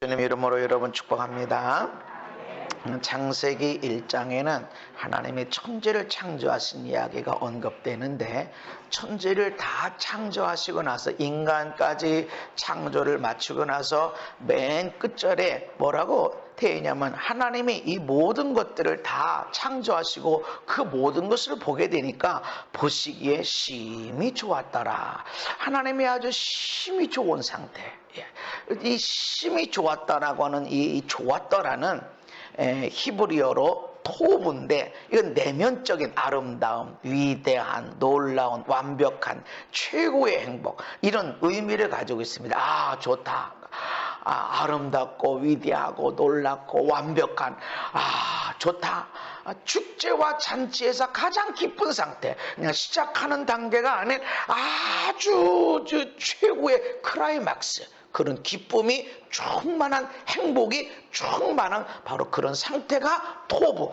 주님 이름으로 여러분 축복합니다. 창세기 1장에는 하나님이 천지를 창조하신 이야기가 언급되는데, 천지를 다 창조하시고 나서 인간까지 창조를 마치고 나서 맨 끝절에 뭐라고 되어 있냐면, 하나님이 이 모든 것들을 다 창조하시고 그 모든 것을 보게 되니까 보시기에 심히 좋았더라. 하나님이 아주 심히 좋은 상태. 이 심히 좋았다라고 하는 이 좋았더라는 히브리어로 토브인데, 이건 내면적인 아름다움, 위대한, 놀라운, 완벽한, 최고의 행복, 이런 의미를 가지고 있습니다. 아, 좋다. 아름답고 위대하고 놀랍고 완벽한, 좋다. 축제와 잔치에서 가장 기쁜 상태, 그냥 시작하는 단계가 아닌 아주 최고의 클라이막스, 그런 기쁨이 충만한, 행복이 충만한 바로 그런 상태가 토브.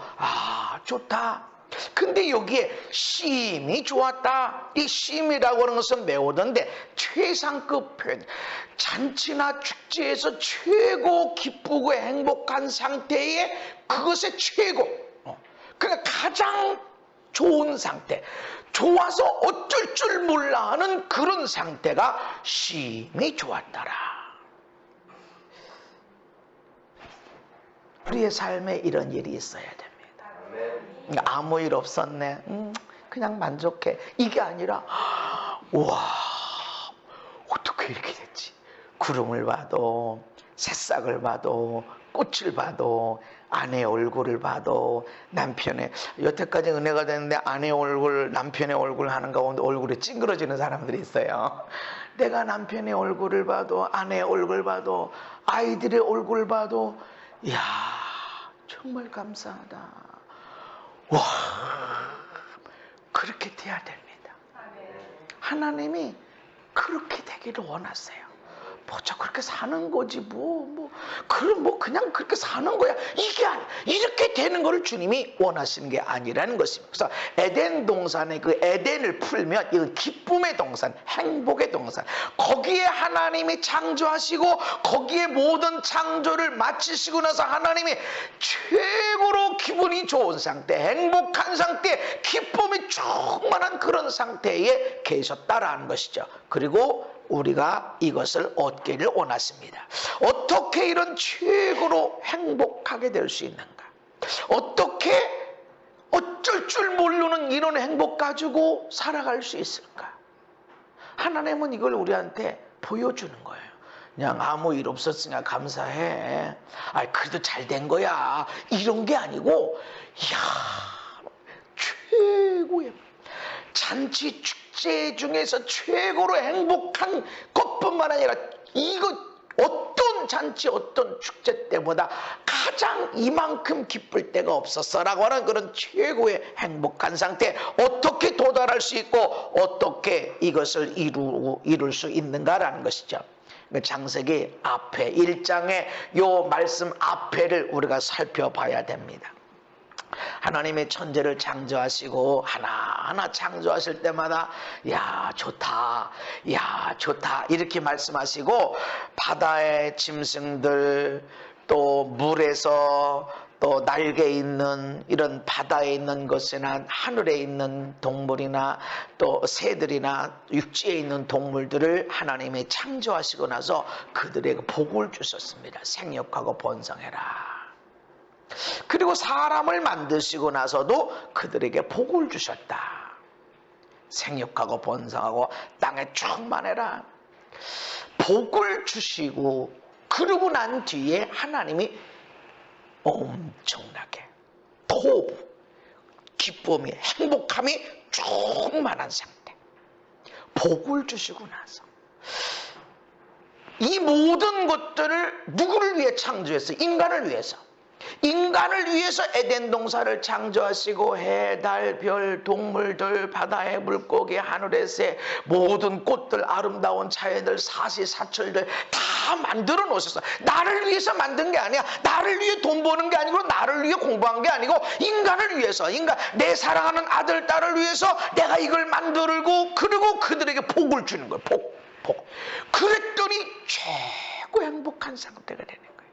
좋다. 근데 여기에 심히 좋았다. 이 심이라고 하는 것은 매우던데 최상급 표현, 잔치나 축제에서 최고 기쁘고 행복한 상태에 그것의 최고, 그러니까 가장 좋은 상태, 좋아서 어쩔 줄 몰라 하는 그런 상태가 심히 좋았더라. 우리의 삶에 이런 일이 있어야 됩니다. 아무 일 없었네, 그냥 만족해, 이게 아니라 우와, 어떻게 이렇게 됐지? 구름을 봐도, 새싹을 봐도, 꽃을 봐도, 아내의 얼굴을 봐도, 남편의, 여태까지 은혜가 됐는데 아내의 얼굴, 남편의 얼굴 하는 가운데 얼굴이 찡그러지는 사람들이 있어요. 내가 남편의 얼굴을 봐도, 아내의 얼굴 봐도, 아이들의 얼굴 봐도, 이야, 정말 감사하다. 와, 그렇게 돼야 됩니다. 하나님이 그렇게 되기를 원하세요. 저 그렇게 사는 거지 그럼 그냥 그렇게 사는 거야, 이게 아니야. 이렇게 되는 거를 주님이 원하시는 게 아니라는 것입니다. 그래서 에덴 동산의 그 에덴을 풀면 이건 기쁨의 동산, 행복의 동산, 거기에 하나님이 창조하시고 거기에 모든 창조를 마치시고 나서 하나님이 최고로 기분이 좋은 상태, 행복한 상태, 기쁨이 충만한 그런 상태에 계셨다라는 것이죠. 그리고 우리가 이것을 얻기를 원하십니다. 어떻게 이런 최고로 행복하게 될 수 있는가? 어떻게 어쩔 줄 모르는 이런 행복 가지고 살아갈 수 있을까? 하나님은 이걸 우리한테 보여주는 거예요. 그냥 아무 일 없었으니까 감사해, 그래도 잘 된 거야, 이런 게 아니고, 이야, 최고의 잔치 축제 중에서 최고로 행복한 것뿐만 아니라, 이거 어떤 잔치 어떤 축제 때보다 가장 이만큼 기쁠 때가 없었어라고 하는 그런 최고의 행복한 상태, 어떻게 도달할 수 있고 어떻게 이것을 이룰 수 있는가라는 것이죠. 창세기 앞에 1장의 요 말씀 앞에를 우리가 살펴봐야 됩니다. 하나님의 천지를 창조하시고 하나하나 창조하실 때마다 야 좋다, 야 좋다 이렇게 말씀하시고, 바다의 짐승들, 또 물에서 또 날개 있는 이런 바다에 있는 것이나 하늘에 있는 동물이나 또 새들이나 육지에 있는 동물들을 하나님이 창조하시고 나서 그들에게 복을 주셨습니다. 생육하고 번성해라. 그리고 사람을 만드시고 나서도 그들에게 복을 주셨다. 생육하고 번성하고 땅에 충만해라. 복을 주시고 그러고 난 뒤에 하나님이 엄청나게 토부, 기쁨이, 행복함이 충만한 상태, 복을 주시고 나서 이 모든 것들을 누구를 위해 창조했어요? 인간을 위해서. 인간을 위해서 에덴 동산을 창조하시고 해, 달, 별, 동물들, 바다의 물고기, 하늘의 새, 모든 꽃들, 아름다운 자연들, 사시사철들 다 만들어 놓으셨어. 나를 위해서 만든 게 아니야. 나를 위해 돈 버는 게 아니고, 나를 위해 공부한 게 아니고, 인간을 위해서, 내 사랑하는 아들, 딸을 위해서 내가 이걸 만들고, 그리고 그들에게 복을 주는 거예요. 복. 그랬더니 최고 행복한 상태가 되는 거예요.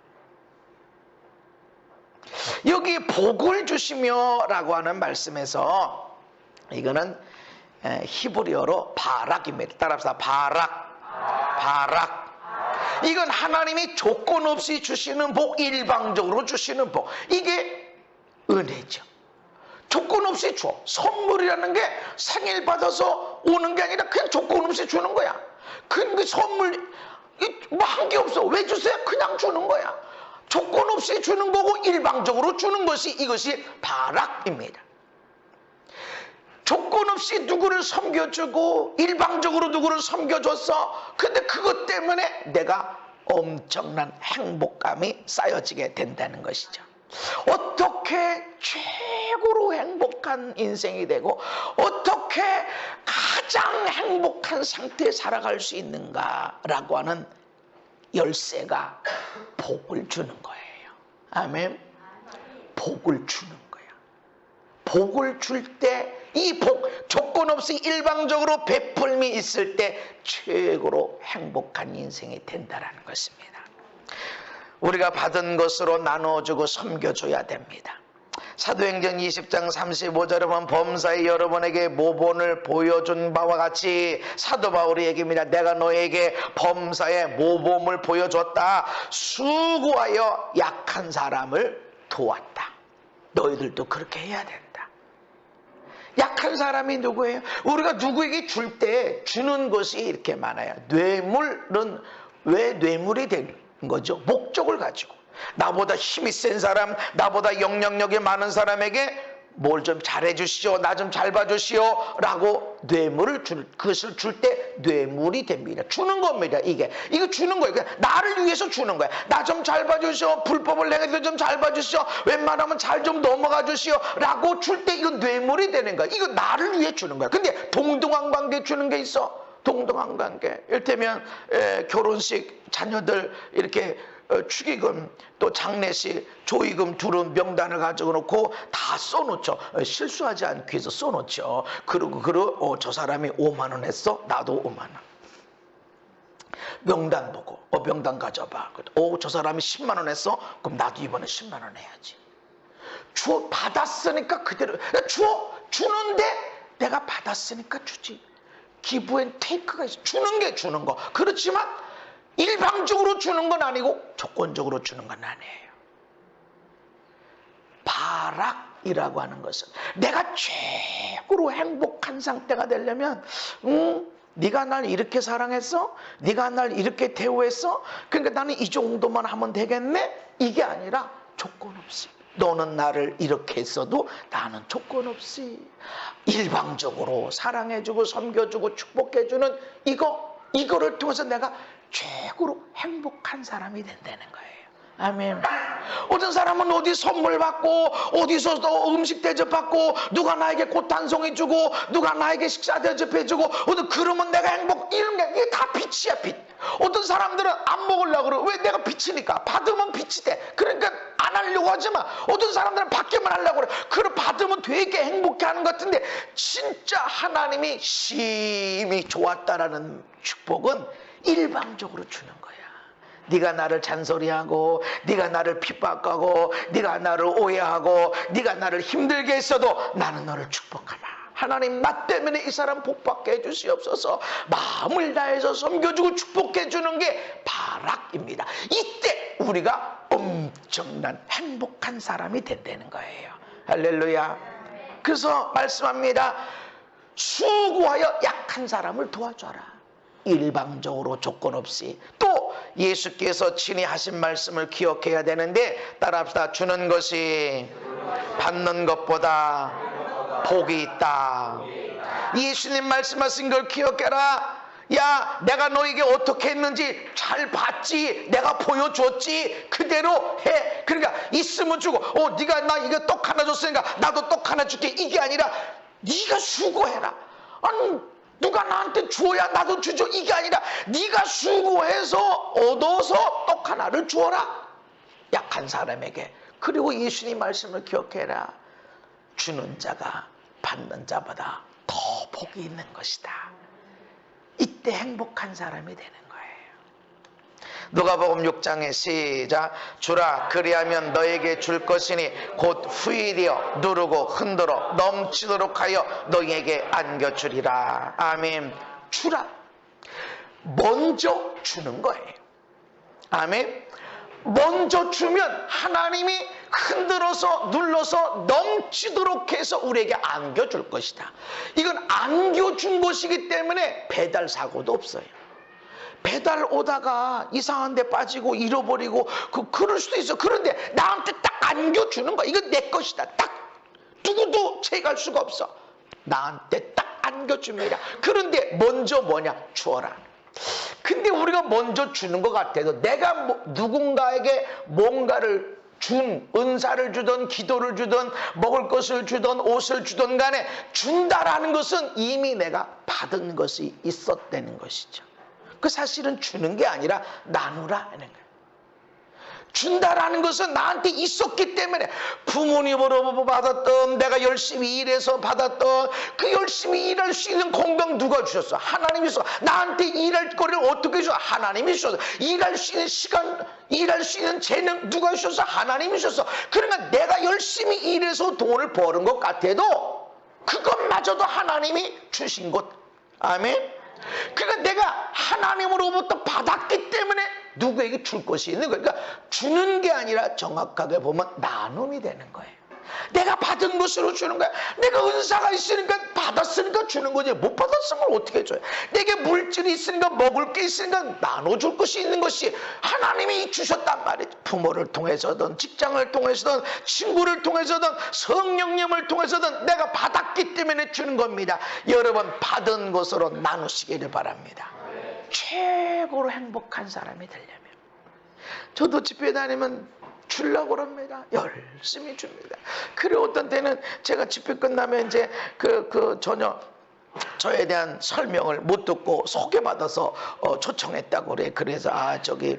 여기 복을 주시며 라고 하는 말씀에서 이거는 히브리어로 바락입니다. 따라합시다. 바락. 이건 하나님이 조건 없이 주시는 복, 일방적으로 주시는 복. 이게 은혜죠. 조건 없이 줘. 선물이라는 게 생일 받아서 오는 게 아니라 그냥 조건 없이 주는 거야. 그 선물 뭐 한 게 없어. 왜 주세요? 그냥 주는 거야. 조건 없이 주는 거고 일방적으로 주는 것이 이것이 바락입니다. 조건 없이 누구를 섬겨주고 일방적으로 누구를 섬겨줬어. 근데 그것 때문에 내가 엄청난 행복감이 쌓여지게 된다는 것이죠. 어떻게 최고로 행복한 인생이 되고 어떻게 가장 행복한 상태에 살아갈 수 있는가라고 하는 열쇠가 복을 주는 거예요. 아멘. 복을 주는 거야. 복을 줄 때 이 복, 조건 없이 일방적으로 베풀미 있을 때 최고로 행복한 인생이 된다는 것입니다. 우리가 받은 것으로 나눠주고 섬겨줘야 됩니다. 사도행전 20장 35절에 보면 범사에 여러분에게 모본을 보여준 바와 같이 사도 바울이 얘기합니다. 내가 너에게 범사에 모범을 보여줬다. 수고하여 약한 사람을 도왔다. 너희들도 그렇게 해야 된다. 약한 사람이 누구예요? 우리가 누구에게 줄 때 주는 것이 이렇게 많아요. 뇌물은 왜 뇌물이 된 거죠? 목적을 가지고 나보다 힘이 센 사람, 나보다 영향력이 많은 사람에게 뭘 좀 잘해주시오, 나 좀 잘 봐주시오 라고 뇌물을 그것을 줄 때 뇌물이 됩니다. 주는 겁니다. 이거 주는 거예요. 나를 위해서 주는 거야. 나 좀 잘 봐주시오, 불법을 내가 좀 잘 봐주시오, 웬만하면 잘 좀 넘어가 주시오 라고 줄 때 이건 뇌물이 되는 거야. 이거 나를 위해 주는 거야. 근데 동등한 관계 주는 게 있어. 동등한 관계. 이를테면 결혼식 자녀들 이렇게 축의금 또 장례식 조의금 두른 명단을 가지고 놓고 다 써놓죠. 실수하지 않기 위해서 써놓죠. 그리고 저 사람이 5만 원 했어? 나도 5만 원. 명단 보고 명단 가져봐. 저 사람이 10만 원 했어? 그럼 나도 이번에 10만 원 해야지. 받았으니까 그대로 주는데 내가 받았으니까 주지. 기부엔 테이크가 있어. 주는 게 주는 거. 그렇지만 일방적으로 주는 건 아니고 조건적으로 주는 건 아니에요. 바락이라고 하는 것은 내가 최고로 행복한 상태가 되려면 네가 날 이렇게 사랑했어? 네가 날 이렇게 대우했어? 그러니까 나는 이 정도만 하면 되겠네? 이게 아니라 조건 없이 너는 나를 이렇게 했어도 나는 조건 없이 일방적으로 사랑해주고 섬겨주고 축복해주는 이거를 통해서 내가 최고로 행복한 사람이 된다는 거예요. 아멘. 어떤 사람은 어디 선물 받고 어디서 또 음식 대접받고 누가 나에게 꽃 한 송이 주고 누가 나에게 식사 대접해주고 그러면 내가 행복 이런 게 이게 다 빛이야 빛. 어떤 사람들은 안 먹으려고 그래. 왜? 내가 빛이니까. 받으면 빛이 돼. 그러니까 안 하려고 하지만 어떤 사람들은 받기만 하려고 그래. 그걸 받으면 되게 행복해 하는 것 같은데 진짜 하나님이 심히 좋았다라는 축복은 일방적으로 주는 거야. 네가 나를 잔소리하고 네가 나를 핍박하고 네가 나를 오해하고 네가 나를 힘들게 했어도 나는 너를 축복하마. 하나님 나 때문에 이 사람 복받게 해주시옵소서. 마음을 다해서 섬겨주고 축복해주는 게 바락입니다. 이때 우리가 엄청난 행복한 사람이 된다는 거예요. 할렐루야. 그래서 말씀합니다. 수고하여 약한 사람을 도와줘라. 일방적으로 조건 없이. 또 예수께서 친히 하신 말씀을 기억해야 되는데 따라합시다. 주는 것이 받는 것보다 복이 있다. 예수님 말씀하신 걸 기억해라. 야, 내가 너에게 어떻게 했는지 잘 봤지. 내가 보여줬지. 그대로 해. 그러니까 있으면 주고 네가 나 이거 떡 하나 줬으니까 나도 떡 하나 줄게. 이게 아니라 네가 수고해라. 아니 누가 나한테 주어야 나도 주죠. 이게 아니라 네가 수고해서 얻어서 떡 하나를 주어라. 약한 사람에게. 그리고 예수님 말씀을 기억해라. 주는 자가 받는 자보다 더 복이 있는 것이다. 이때 행복한 사람이 되는 거예요. 누가복음 6장에 시작. 주라 그리하면 너에게 줄 것이니 곧 후일이여 누르고 흔들어 넘치도록 하여 너에게 안겨주리라. 아멘. 주라. 먼저 주는 거예요. 아멘. 먼저 주면 하나님이 흔들어서 눌러서 넘치도록 해서 우리에게 안겨줄 것이다. 이건 안겨준 것이기 때문에 배달 사고도 없어요. 배달 오다가 이상한 데 빠지고 잃어버리고 그럴 수도 있어. 그런데 나한테 딱 안겨주는 거야. 이건 내 것이다. 딱 누구도 채갈 수가 없어. 나한테 딱 안겨줍니다. 그런데 먼저 뭐냐? 주어라. 근데 우리가 먼저 주는 것 같아도 내가 누군가에게 뭔가를 은사를 주든 기도를 주든 먹을 것을 주든 옷을 주든 간에 준다라는 것은 이미 내가 받은 것이 있었다는 것이죠. 그 사실은 주는 게 아니라 나누라 하는 거예요. 준다라는 것은 나한테 있었기 때문에 부모님으로 받았던, 내가 열심히 일해서 받았던 그 열심히 일할 수 있는 공병 누가 주셨어? 하나님이 주셨어. 나한테 일할 거리를 어떻게 주셨어? 하나님이 주셨어. 일할 수 있는 시간, 일할 수 있는 재능 누가 주셨어? 하나님이 주셨어. 그러니까 내가 열심히 일해서 돈을 버는 것 같아도 그것마저도 하나님이 주신 것. 아멘. 그러니까 내가 하나님으로부터 받았기 때문에 누구에게 줄 것이 있는 거예요. 그러니까 주는 게 아니라 정확하게 보면 나눔이 되는 거예요. 내가 받은 것으로 주는 거야. 내가 은사가 있으니까 받았으니까 주는 거지. 못 받았으면 어떻게 줘요? 내게 물질이 있으니까 먹을 게 있으니까 나눠줄 것이 있는 것이 하나님이 주셨단 말이죠. 부모를 통해서든 직장을 통해서든 친구를 통해서든 성령님을 통해서든 내가 받았기 때문에 주는 겁니다. 여러분 받은 것으로 나누시기를 바랍니다. 최고로 행복한 사람이 되려면 저도 집회 다니면 주려고 그럽니다. 열심히 줍니다. 그리고 어떤 때는 제가 집회 끝나면 이제 전혀 저에 대한 설명을 못 듣고 소개받아서 초청했다고 그래. 그래서 저기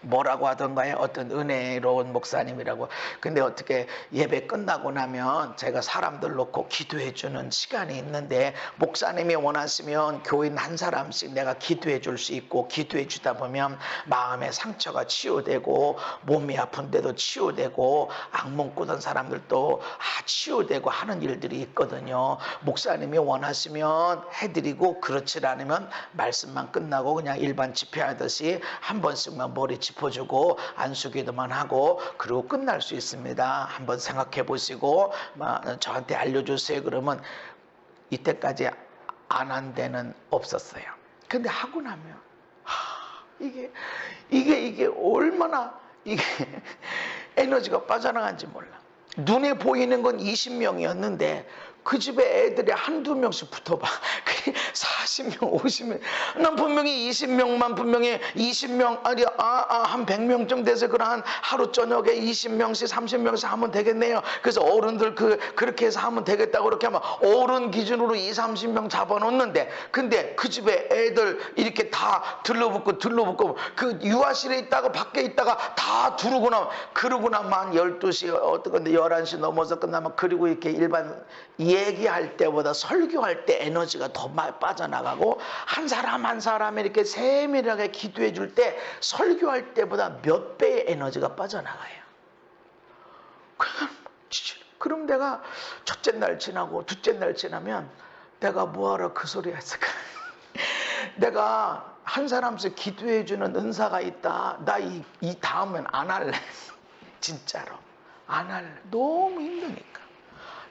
뭐라고 하던가요? 어떤 은혜로운 목사님이라고. 근데 어떻게 예배 끝나고 나면 제가 사람들 놓고 기도해 주는 시간이 있는데 목사님이 원하시면 교인 한 사람씩 내가 기도해 줄 수 있고, 기도해 주다 보면 마음의 상처가 치유되고 몸이 아픈데도 치유되고 악몽 꾸던 사람들도 치유되고 하는 일들이 있거든요. 목사님이 원하시면 해드리고, 그렇지 않으면 말씀만 끝나고 그냥 일반 집회하듯이 한 번씩만 머리 짚어주고 안수기도만 하고 그리고 끝날 수 있습니다. 한번 생각해 보시고 저한테 알려주세요. 그러면 이때까지 안 한 데는 없었어요. 근데 하고 나면 이게 얼마나 이게 에너지가 빠져나간지 몰라. 눈에 보이는 건 20명이었는데 그 집에 애들이 한두 명씩 붙어봐. 40명, 50명. 난 분명히 20명만 분명히 20명, 아니, 한 100명쯤 돼서 그런 하루 저녁에 20명씩, 30명씩 하면 되겠네요. 그래서 어른들 그렇게 해서 하면 되겠다고 그렇게 하면 어른 기준으로 20, 30명 잡아놓는데, 근데 그 집에 애들 이렇게 다 들러붙고 그 유아실에 있다가 밖에 있다가 다 그러고 나면 한 12시, 어떻게 11시 넘어서 끝나면, 그리고 이렇게 일반 얘기할 때보다 설교할 때 에너지가 더 많이 빠져나가고, 한 사람 한 사람이 이렇게 세밀하게 기도해 줄 때 설교할 때보다 몇 배의 에너지가 빠져나가요. 그럼 내가 첫째 날 지나고 둘째 날 지나면 내가 뭐하러 그 소리 했을까? 내가 한 사람씩 기도해 주는 은사가 있다. 나 이 다음엔 안 할래. 진짜로 안 할래. 너무 힘드니까.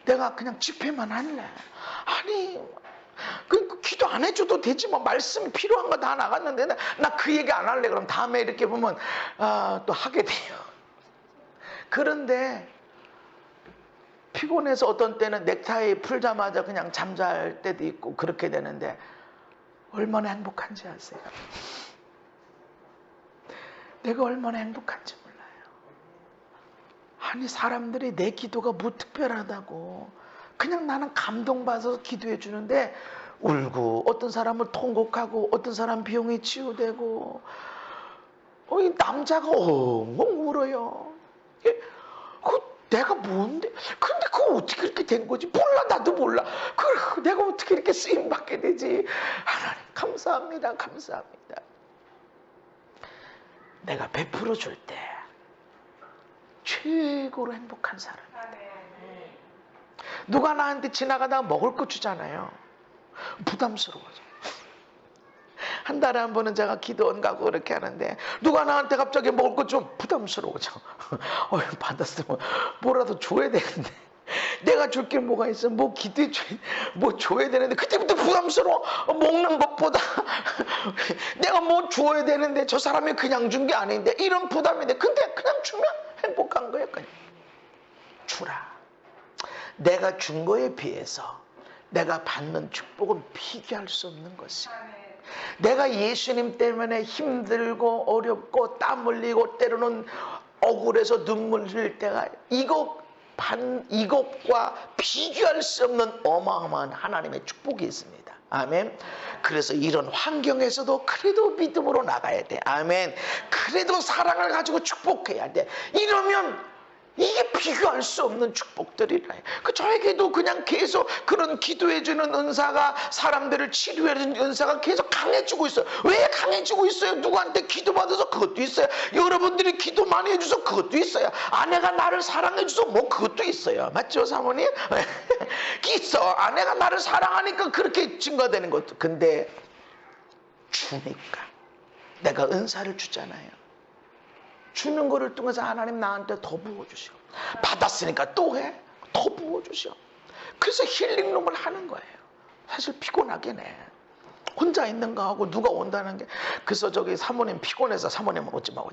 내가 그냥 집회만 할래. 아니, 기도 안 해줘도 되지 뭐. 말씀 필요한 거 다 나갔는데 나 그 얘기 안 할래. 그럼 다음에 이렇게 보면 또 하게 돼요. 그런데 피곤해서 어떤 때는 넥타이 풀자마자 그냥 잠잘 때도 있고 그렇게 되는데 얼마나 행복한지 아세요? 내가 얼마나 행복한지 몰라요. 아니, 사람들이 내 기도가 뭐 특별하다고 그냥 나는 감동받아서 기도해 주는데 울고, 어떤 사람을 통곡하고, 어떤 사람 비용이 치유되고, 이 남자가 엉엉 울어요. 내가 뭔데? 근데 그거 어떻게 이렇게 된 거지? 몰라, 나도 몰라. 내가 어떻게 이렇게 쓰임받게 되지? 하나님 감사합니다. 감사합니다. 내가 베풀어 줄 때 최고로 행복한 사람. 누가 나한테 지나가다가 먹을 거 주잖아요. 부담스러워져. 한 달에 한 번은 제가 기도원 가고 그렇게 하는데 누가 나한테 갑자기 먹을 거 좀 부담스러워져. 받았으면 뭐라도 줘야 되는데 내가 줄 게 뭐가 있어. 뭐 기도해 뭐 줘야 되는데 그때부터 부담스러워. 먹는 것보다 내가 뭐 줘야 되는데 저 사람이 그냥 준 게 아닌데 이런 부담인데 근데 그냥 주면 행복한 거예요. 그냥 주라. 내가 준 거에 비해서 내가 받는 축복은 비교할 수 없는 것이에요. 내가 예수님 때문에 힘들고 어렵고 땀 흘리고 때로는 억울해서 눈물 흘릴 때가 이것과 비교할 수 없는 어마어마한 하나님의 축복이 있습니다. 아멘. 그래서 이런 환경에서도 그래도 믿음으로 나가야 돼. 아멘. 그래도 사랑을 가지고 축복해야 돼. 이러면 이게 비교할 수 없는 축복들이라. 저에게도 그냥 계속 그런 기도해주는 은사가, 사람들을 치료해주는 은사가 계속 강해지고 있어요. 왜 강해지고 있어요? 누구한테 기도받아서 그것도 있어요. 여러분들이 기도 많이 해줘서 그것도 있어요. 아내가 나를 사랑해줘서 뭐 그것도 있어요. 맞죠, 사모님? 있어. 아내가 나를 사랑하니까 그렇게 증가되는 것도. 근데 주니까 내가 은사를 주잖아요. 주는 거를 통해서 하나님 나한테 더 부어주셔. 받았으니까 또 해. 더 부어주셔. 그래서 힐링룸을 하는 거예요. 사실 피곤하긴 해. 혼자 있는 거 하고 누가 온다는 게. 그래서 저기 사모님 피곤해서 사모님 오지 마.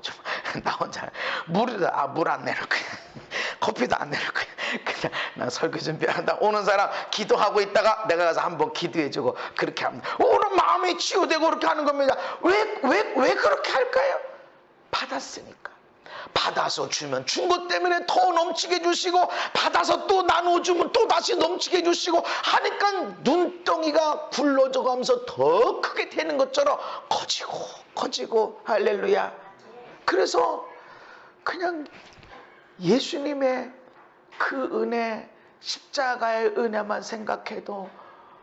나 혼자 물 안 내릴 거야. 커피도 안 내릴 거야. 그냥 나 설교 준비한다. 오는 사람 기도하고 있다가 내가 가서 한번 기도해주고 그렇게 합니다. 오늘 마음이 치유되고 그렇게 하는 겁니다. 왜 그렇게 할까요? 받았으니까. 받아서 주면 준 것 때문에 더 넘치게 해주시고, 받아서 또 나눠주면 또 다시 넘치게 해주시고 하니까 눈덩이가 굴러져 가면서 더 크게 되는 것처럼 커지고 할렐루야. 그래서 그냥 예수님의 그 은혜, 십자가의 은혜만 생각해도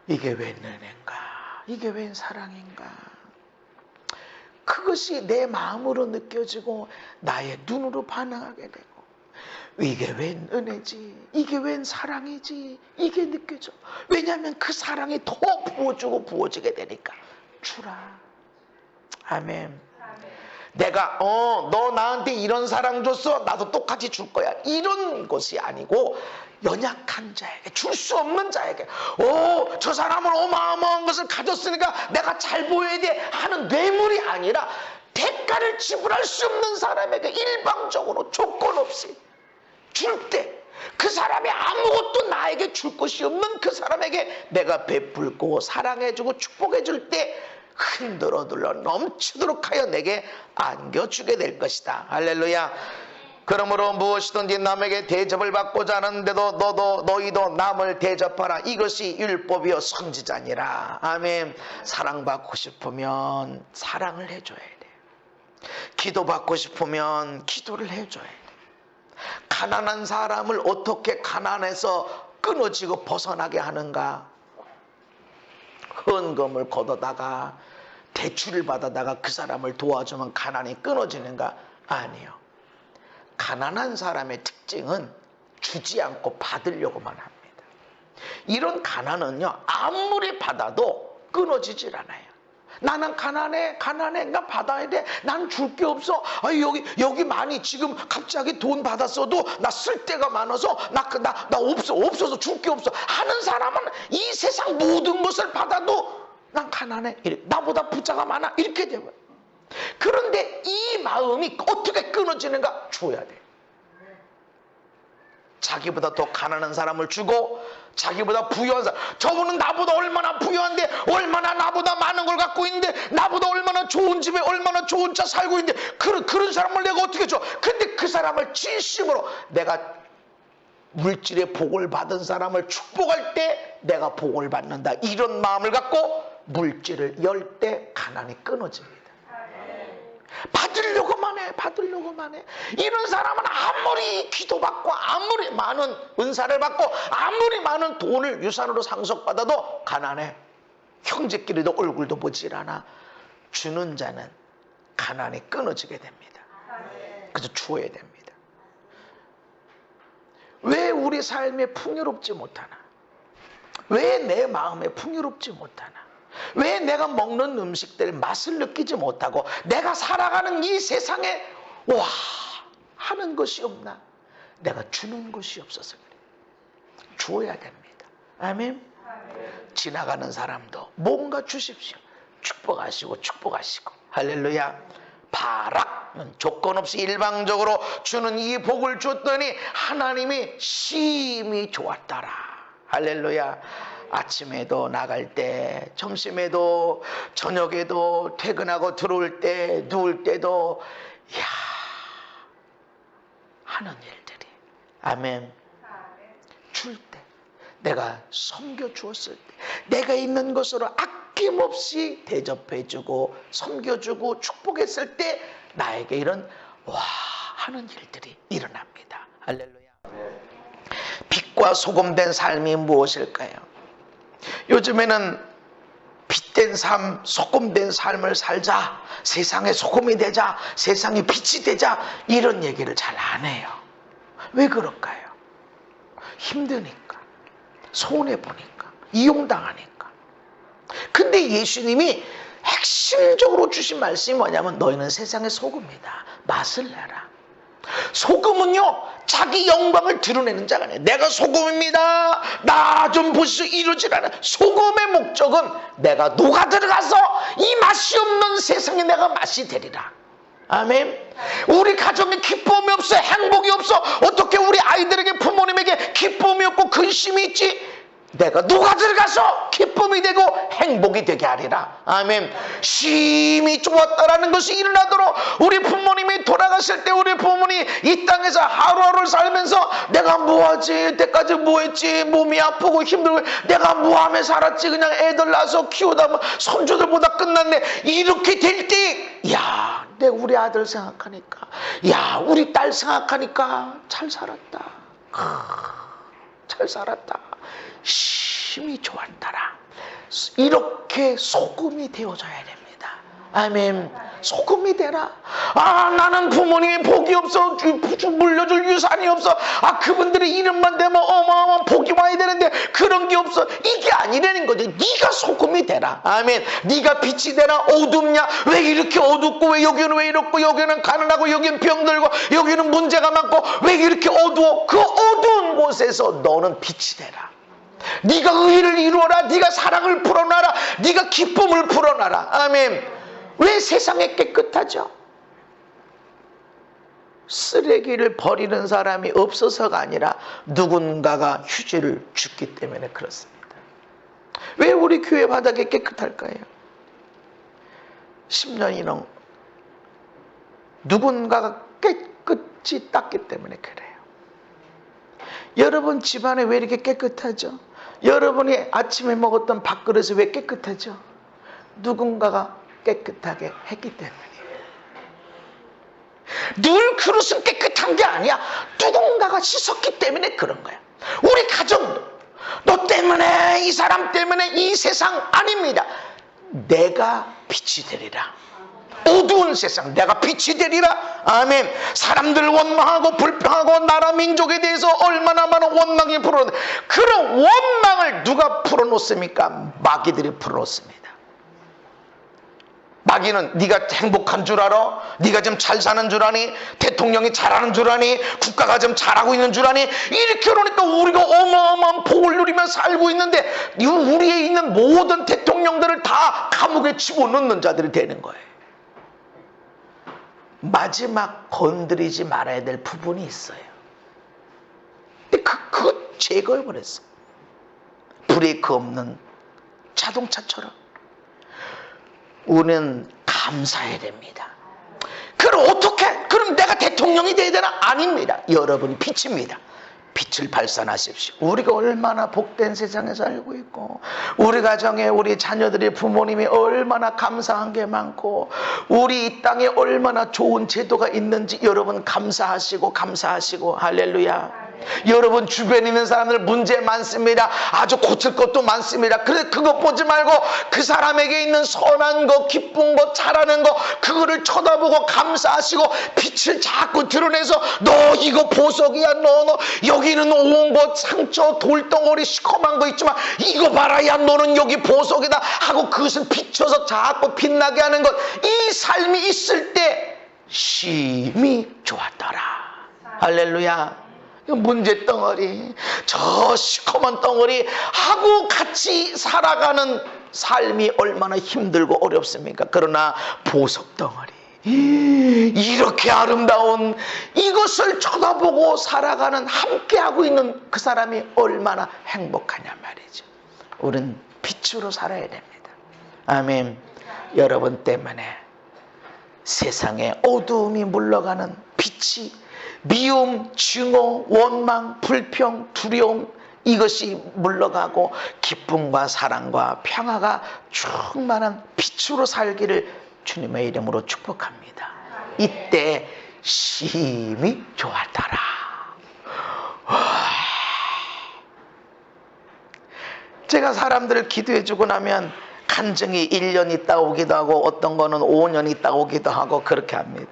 이게 웬 은혜인가, 이게 웬 사랑인가, 그것이 내 마음으로 느껴지고 나의 눈으로 반응하게 되고, 이게 웬 은혜지, 이게 웬 사랑이지, 이게 느껴져. 왜냐하면 그 사랑이 더 부어주고 부어지게 되니까. 주라. 아멘. 내가 너 나한테 이런 사랑 줬어, 나도 똑같이 줄 거야, 이런 것이 아니고 연약한 자에게, 줄 수 없는 자에게, 저 사람은 어마어마한 것을 가졌으니까 내가 잘 보여야 돼 하는 뇌물이 아니라 대가를 지불할 수 없는 사람에게 일방적으로 조건 없이 줄 때, 그 사람이 아무것도 나에게 줄 것이 없는 그 사람에게 내가 베풀고 사랑해주고 축복해줄 때 흔들어 넘치도록 하여 내게 안겨주게 될 것이다. 할렐루야. 그러므로 무엇이든지 남에게 대접을 받고자 하는데도 너희도 남을 대접하라. 이것이 율법이요 선지자니라. 아멘. 사랑받고 싶으면 사랑을 해줘야 돼. 기도받고 싶으면 기도를 해줘야 돼. 가난한 사람을 어떻게 가난해서 끊어지고 벗어나게 하는가? 헌금을 걷어다가 대출을 받아다가 그 사람을 도와주면 가난이 끊어지는가? 아니요. 가난한 사람의 특징은 주지 않고 받으려고만 합니다. 이런 가난은요, 아무리 받아도 끊어지질 않아요. 나는 가난해, 나 받아야 돼, 난 줄 게 없어, 여기 많이 지금 갑자기 돈 받았어도 나 쓸 데가 많아서 나 없어서 줄 게 없어 하는 사람은 이 세상 모든 것을 받아도 난 가난해, 나보다 부자가 많아, 이렇게 되면. 그런데 이 마음이 어떻게 끊어지는가? 줘야 돼. 자기보다 더 가난한 사람을 주고, 자기보다 부유한 사람, 저분은 나보다 얼마나 부유한데, 얼마나 나보다 많은 걸 갖고 있는데, 나보다 얼마나 좋은 집에 얼마나 좋은 차 살고 있는데, 그런 사람을 내가 어떻게 줘? 근데 그 사람을 진심으로, 내가 물질의 복을 받은 사람을 축복할 때 내가 복을 받는다, 이런 마음을 갖고 물질을 열 때 가난이 끊어집니다. 받으려고만 해. 이런 사람은 아무리 기도받고 아무리 많은 은사를 받고 아무리 많은 돈을 유산으로 상속받아도 가난해. 형제끼리도 얼굴도 보질 않아. 주는 자는 가난이 끊어지게 됩니다. 그래서 주어야 됩니다. 왜 우리 삶에 풍요롭지 못하나? 왜 내 마음에 풍요롭지 못하나? 왜 내가 먹는 음식들 맛을 느끼지 못하고 내가 살아가는 이 세상에 와 하는 것이 없나? 내가 주는 것이 없어서 그래. 주어야 됩니다. 아멘. 지나가는 사람도 뭔가 주십시오. 축복하시고 축복하시고. 할렐루야. 바락은 조건 없이 일방적으로 주는 이 복을 줬더니 하나님이 심히 좋았더라. 할렐루야. 아침에도 나갈 때, 점심에도, 저녁에도, 퇴근하고 들어올 때, 누울 때도 이야 하는 일들이. 아멘. 줄 때, 내가 섬겨 주었을 때, 내가 있는 것으로 아낌없이 대접해주고 섬겨주고 축복했을 때 나에게 이런 와 하는 일들이 일어납니다. 할렐루야. 빛과 소금된 삶이 무엇일까요? 요즘에는 빛된 삶, 소금된 삶을 살자, 세상에 소금이 되자, 세상에 빛이 되자 이런 얘기를 잘 안 해요. 왜 그럴까요? 힘드니까, 손해보니까, 이용당하니까. 근데 예수님이 핵심적으로 주신 말씀이 뭐냐면 너희는 세상의 소금이다. 맛을 내라. 소금은요 자기 영광을 드러내는 자가 아니에요. 내가 소금입니다. 나 좀 보시죠. 이러질 않아요. 소금의 목적은 내가 녹아 들어가서 이 맛이 없는 세상에 내가 맛이 되리라. 아멘. 우리 가정에 기쁨이 없어, 행복이 없어. 어떻게 우리 아이들에게, 부모님에게 기쁨이 없고 근심이 있지? 내가 녹아 들어가서 기쁨이 되고 행복이 되게 하리라. 아멘. 심히 좋았다라는 것이 일어나도록 우리 부모님이 돌아가실 때 우리 부모님이 이 땅에서 하루하루를 살면서 내가 뭐하지? 이때까지 뭐했지? 몸이 아프고 힘들고 내가 뭐하며 살았지? 그냥 애들 낳아서 키우다 보면 손주들보다 끝났네. 이렇게 될 때 야, 내가 우리 아들 생각하니까, 야, 우리 딸 생각하니까 잘 살았다. 잘 살았다. 심히 좋았더라. 이렇게 소금이 되어줘야 됩니다. 아멘. 소금이 되라. 아, 나는 부모님이 복이 없어, 물려줄 유산이 없어. 아, 그분들의 이름만 되면 어마어마한 복이 와야 되는데 그런 게 없어. 이게 아니라는 거지. 네가 소금이 되라. 아멘. 네가 빛이 되라. 어둡냐? 왜 이렇게 어둡고, 왜 여기는 왜 이렇고, 여기는 가난하고, 여기는 병들고, 여기는 문제가 많고, 왜 이렇게 어두워? 그 어두운 곳에서 너는 빛이 되라. 네가 의를 이루어라. 네가 사랑을 풀어놔라. 네가 기쁨을 풀어놔라. 아멘. 왜 세상에 깨끗하죠? 쓰레기를 버리는 사람이 없어서가 아니라 누군가가 휴지를 줬기 때문에 그렇습니다. 왜 우리 교회 바닥이 깨끗할까요? 10년이나 누군가가 깨끗이 닦기 때문에 그래요. 여러분 집안에 왜 이렇게 깨끗하죠? 여러분이 아침에 먹었던 밥그릇이 왜 깨끗하죠? 누군가가 깨끗하게 했기 때문이에요. 늘 그릇은 깨끗한 게 아니야. 누군가가 씻었기 때문에 그런 거야. 우리 가정도 너 때문에, 이 사람 때문에 이 세상 아닙니다. 내가 빛이 되리라. 어두운 세상 내가 빛이 되리라. 아멘. 사람들 원망하고 불평하고 나라 민족에 대해서 얼마나 많은 원망이 불어놓는데 그런 원망을 누가 풀어놓습니까? 마귀들이 풀어놓습니다. 마귀는 네가 행복한 줄 알아? 네가 좀 잘 사는 줄 아니? 대통령이 잘하는 줄 아니? 국가가 좀 잘하고 있는 줄 아니? 이렇게 그러니까 우리가 어마어마한 복을 누리며 살고 있는데 우리에 있는 모든 대통령들을 다 감옥에 집어넣는 자들이 되는 거예요. 마지막 건드리지 말아야 될 부분이 있어요. 근데 그거 제거해버렸어. 브레이크 없는 자동차처럼. 우리는 감사해야 됩니다. 그럼 어떻게? 그럼 내가 대통령이 돼야 되나? 아닙니다. 여러분이 빛입니다. 빛을 발산하십시오. 우리가 얼마나 복된 세상에 살고 있고 우리 가정에 우리 자녀들이 부모님이 얼마나 감사한 게 많고 우리 이 땅에 얼마나 좋은 제도가 있는지 여러분 감사하시고 할렐루야. 여러분 주변에 있는 사람들 문제 많습니다. 아주 고칠 것도 많습니다. 그런데 그것 보지 말고 그 사람에게 있는 선한 거, 기쁜 거, 잘하는 거, 그거를 쳐다보고 감사하시고 빛을 자꾸 드러내서 너 이거 보석이야, 너 여기는 온 거 상처, 돌덩어리, 시커먼 거 있지만 이거 봐라, 야 너는 여기 보석이다 하고 그것을 비춰서 자꾸 빛나게 하는 것, 이 삶이 있을 때 심히 좋았더라. 할렐루야. 문제 덩어리, 저 시커먼 덩어리 하고 같이 살아가는 삶이 얼마나 힘들고 어렵습니까? 그러나 보석 덩어리, 이렇게 아름다운 이것을 쳐다보고 살아가는, 함께하고 있는 그 사람이 얼마나 행복하냐 말이죠. 우린 빛으로 살아야 됩니다. 아멘. 여러분 때문에 세상에 어두움이 물러가는 빛이, 미움, 증오, 원망, 불평, 두려움, 이것이 물러가고 기쁨과 사랑과 평화가 충만한 빛으로 살기를 주님의 이름으로 축복합니다. 이때 심히 좋았더라. 제가 사람들을 기도해주고 나면 간증이 1년 있다 오기도 하고 어떤 거는 5년 있다 오기도 하고 그렇게 합니다.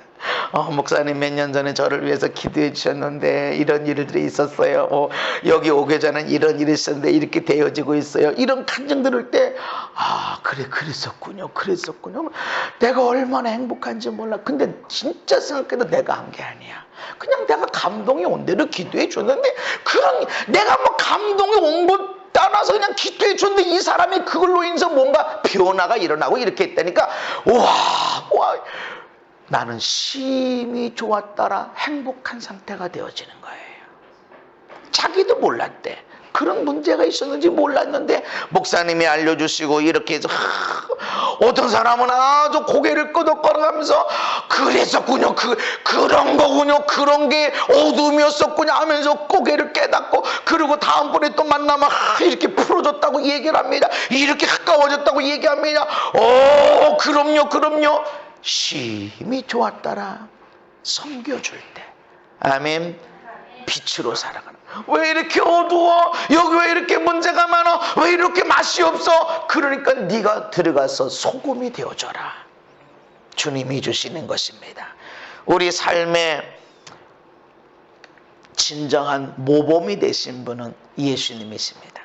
목사님 몇 년 전에 저를 위해서 기도해 주셨는데 이런 일들이 있었어요. 여기 오기 전에 이런 일이 있었는데 이렇게 되어지고 있어요. 이런 간증 들을 때 그래, 그랬었군요. 내가 얼마나 행복한지 몰라. 근데 진짜 생각해도 내가 한 게 아니야. 그냥 내가 감동이 온 대로 기도해 줬는데, 그런 내가 뭐 감동이 온 것 따라서 그냥 기도해 줬는데 이 사람이 그걸로 인해서 뭔가 변화가 일어나고 이렇게 했다니까, 와, 나는 심히 좋았더라, 행복한 상태가 되어지는 거예요. 자기도 몰랐대. 그런 문제가 있었는지 몰랐는데 목사님이 알려주시고 이렇게 해서 어떤 사람은 아주 고개를 끄덕거려가면서 그랬었군요, 그런 거군요, 그런 게 어둠이었었군요 하면서 고개를 깨닫고, 그리고 다음번에 또 만나면 이렇게 풀어졌다고 얘기를 합니다. 이렇게 가까워졌다고 얘기합니다. 그럼요. 심히 좋았더라. 섬겨줄 때. 아멘. 빛으로 살아가는. 왜 이렇게 어두워? 여기 왜 이렇게 문제가 많아? 왜 이렇게 맛이 없어? 그러니까 네가 들어가서 소금이 되어줘라. 주님이 주시는 것입니다. 우리 삶의 진정한 모범이 되신 분은 예수님이십니다.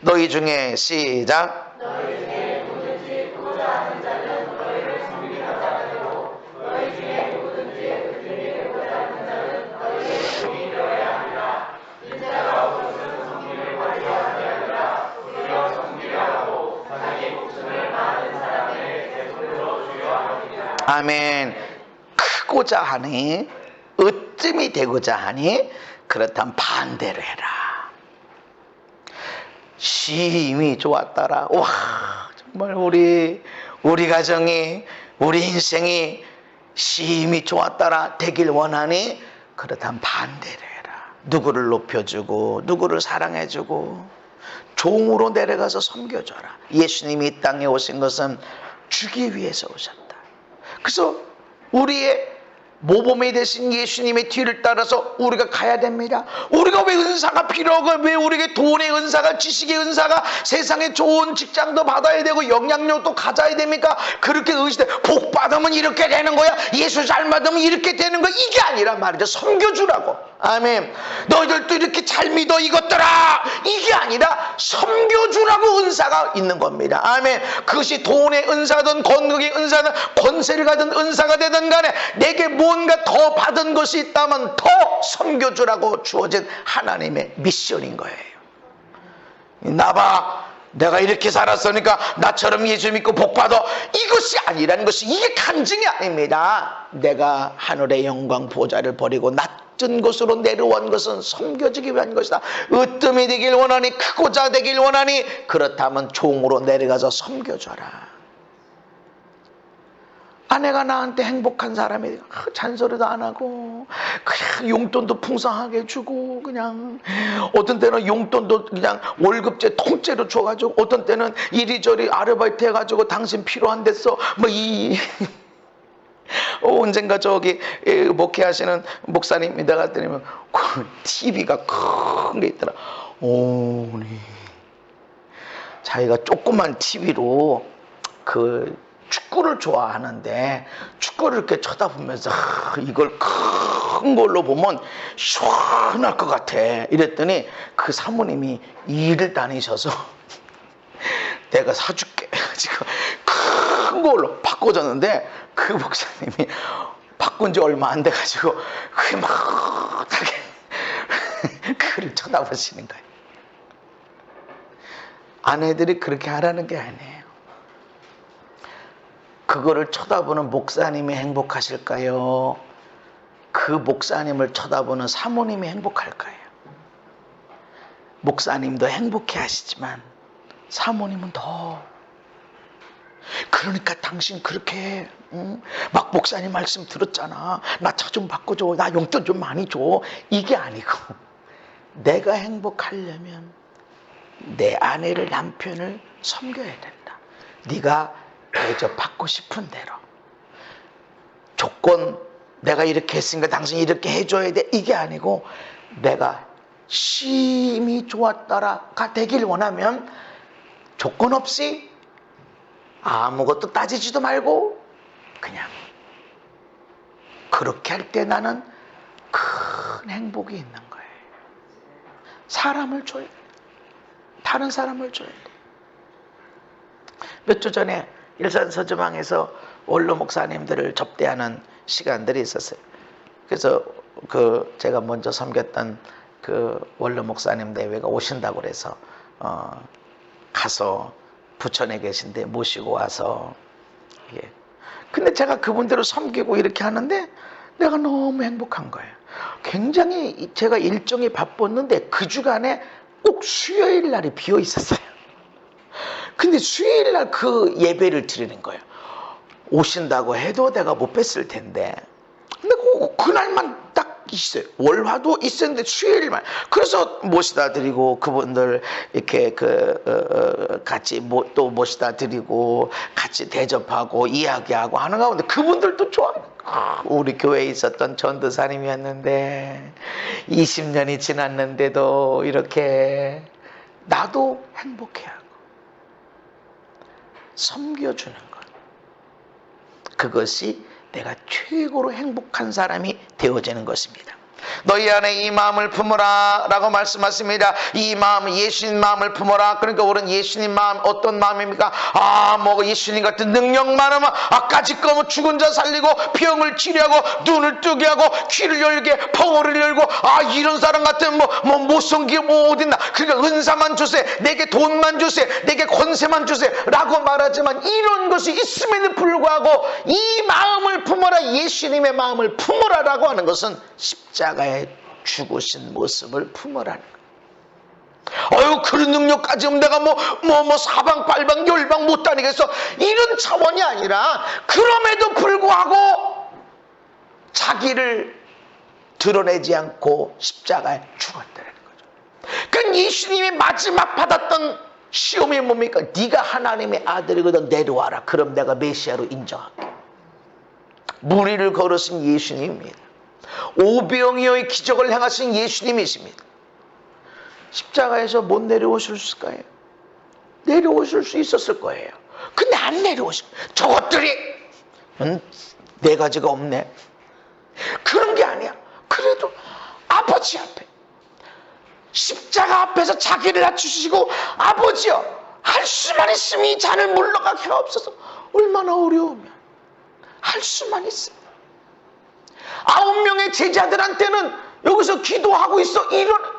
너희 중에 시작. 너희 중에 누구든지 보고자 하는 자는 너희를 섬기는 자가 되고, 너희 중에 누구든지 그 중에 되고자 하는 자는 너희의 종이 되어야 하리라. 인자가 오셔서 섬김을 받으려 하지 아니라 오히려 섬기려 하고 자기 목숨을 많은 사람의 대속으로 주려 하니라. 아멘. 크고자 하니, 으뜸이 되고자 하니, 그렇다면 반대로 해라. 심히 좋았더라. 와, 정말 우리 가정이, 우리 인생이 심히 좋았더라 되길 원하니, 그렇다면 반대로 해라. 누구를 높여주고 누구를 사랑해주고 종으로 내려가서 섬겨줘라. 예수님이 이 땅에 오신 것은 주기 위해서 오셨다. 그래서 우리의 모범이 되신 예수님의 뒤를 따라서 우리가 가야 됩니다. 우리가 왜 은사가 필요하고, 왜 우리에게 돈의 은사가, 지식의 은사가, 세상에 좋은 직장도 받아야 되고 영향력도 가져야 됩니까? 그렇게 의식돼 복 받으면 이렇게 되는 거야, 예수 잘 받으면 이렇게 되는 거야, 이게 아니라 말이죠. 섬겨주라고. 아멘. 너희들도 이렇게 잘 믿어 이것들아, 이게 아니라 섬겨주라고 은사가 있는 겁니다. 아멘. 그것이 돈의 은사든 건강의 은사든 권세를 가진 은사가 되든 간에 내게 뭔가 더 받은 것이 있다면 더 섬겨주라고 주어진 하나님의 미션인 거예요. 나봐, 내가 이렇게 살았으니까 나처럼 예수 믿고 복받아, 이것이 아니라는 것이, 이게 간증이 아닙니다. 내가 하늘의 영광 보좌를 버리고 낮은 곳으로 내려온 것은 섬겨주기 위한 것이다. 으뜸이 되길 원하니, 크고자 되길 원하니, 그렇다면 종으로 내려가서 섬겨줘라. 아내가 나한테 행복한 사람이, 잔소리도 안 하고 그냥 용돈도 풍성하게 주고, 그냥 어떤 때는 용돈도 그냥 월급제 통째로 줘가지고, 어떤 때는 이리저리 아르바이트 해가지고 당신 필요한 데서 언젠가 저기 목회하시는 목사님이 내가 드리면 그 TV가 큰 게 있더라. 오니 자기가 조그만 TV로 그 축구를 좋아하는데 축구를 이렇게 쳐다보면서 이걸 큰 걸로 보면 시원할 것 같아. 이랬더니 그 사모님이 일을 다니셔서 내가 사줄게 지금 큰 걸로 바꿔줬는데 그 목사님이 바꾼 지 얼마 안 돼가지고 그게 막하게 그를 쳐다보시는 거예요. 아내들이 그렇게 하라는 게 아니에요. 그거를 쳐다보는 목사님이 행복하실까요? 그 목사님을 쳐다보는 사모님이 행복할까요? 목사님도 행복해 하시지만 사모님은 더. 그러니까 당신 그렇게 막 목사님 말씀 들었잖아. 나 차 좀 바꿔줘. 나 용돈 좀 많이 줘. 이게 아니고 내가 행복하려면 내 아내를 남편을 섬겨야 된다. 네가 대접받고 싶은 대로. 조건 내가 이렇게 했으니까 당신이 이렇게 해줘야 돼. 이게 아니고 내가 심히 좋았다라가 되길 원하면 조건 없이 아무것도 따지지도 말고 그냥 그렇게 할 때 나는 큰 행복이 있는 거예요. 사람을 줘야 돼. 다른 사람을 줘야 돼. 몇 주 전에 일산서주방에서 원로 목사님들을 접대하는 시간들이 있었어요. 그래서 제가 먼저 섬겼던 그 원로 목사님 대회가 오신다고 그래서 가서 부천에 계신데 모시고 와서 근데 제가 그분들을 섬기고 이렇게 하는데 내가 너무 행복한 거예요. 굉장히 제가 일정이 바빴는데 그 주간에 꼭 수요일 날이 비어 있었어요. 근데 수요일 날 그 예배를 드리는 거예요. 오신다고 해도 내가 못 뵀을 텐데. 근데 그날만 딱 있어요. 월화도 있었는데 수요일만. 그래서 모시다 드리고 그분들 이렇게 같이 또 모시다 드리고 같이 대접하고 이야기하고 하는 가운데 그분들도 좋아요. 우리 교회에 있었던 전도사님이었는데 20년이 지났는데도 이렇게 나도 행복해하고 섬겨주는 것. 그것이 내가 최고로 행복한 사람이 되어지는 것입니다. 너희 안에 이 마음을 품어라 라고 말씀하십니다. 이 마음, 예수님 마음을 품어라. 그러니까 우리는 예수님 마음, 어떤 마음입니까? 예수님 같은 능력 많으면 까짓거 죽은 자 살리고 병을 치료하고 눈을 뜨게 하고 귀를 열게 펑어를 열고 이런 사람 같으면 못 섬기고 어딨나. 그러니까 은사만 주세, 내게 돈만 주세, 내게 권세만 주세 라고 말하지만 이런 것이 있음에도 불구하고 이 마음을 품어라, 예수님의 마음을 품어라 라고 하는 것은 십자가에 죽으신 모습을 품으라는 거예요. 그런 능력까지 내가 사방팔방 열방 못 다니겠어. 이런 차원이 아니라 그럼에도 불구하고 자기를 드러내지 않고 십자가에 죽었다는 거죠. 그러니까 예수님이 마지막 받았던 시험이 뭡니까? 네가 하나님의 아들이거든 내려와라. 그럼 내가 메시아로 인정할게. 무리를 걸으신 예수님입니다. 오병이어의 기적을 행하신 예수님이십니다. 십자가에서 못 내려오실 수 있을까요? 내려오실 수 있었을 거예요. 근데 안 내려오시고 저것들이 네 가지가 없네. 그런 게 아니야. 그래도 아버지 앞에 십자가 앞에서 자기를 낮추시고 아버지여 할 수만 있으면 이 잔을 물러가게 하옵소서. 얼마나 어려우면 할 수만 있으면 9명의 제자들한테는 여기서 기도하고 있어.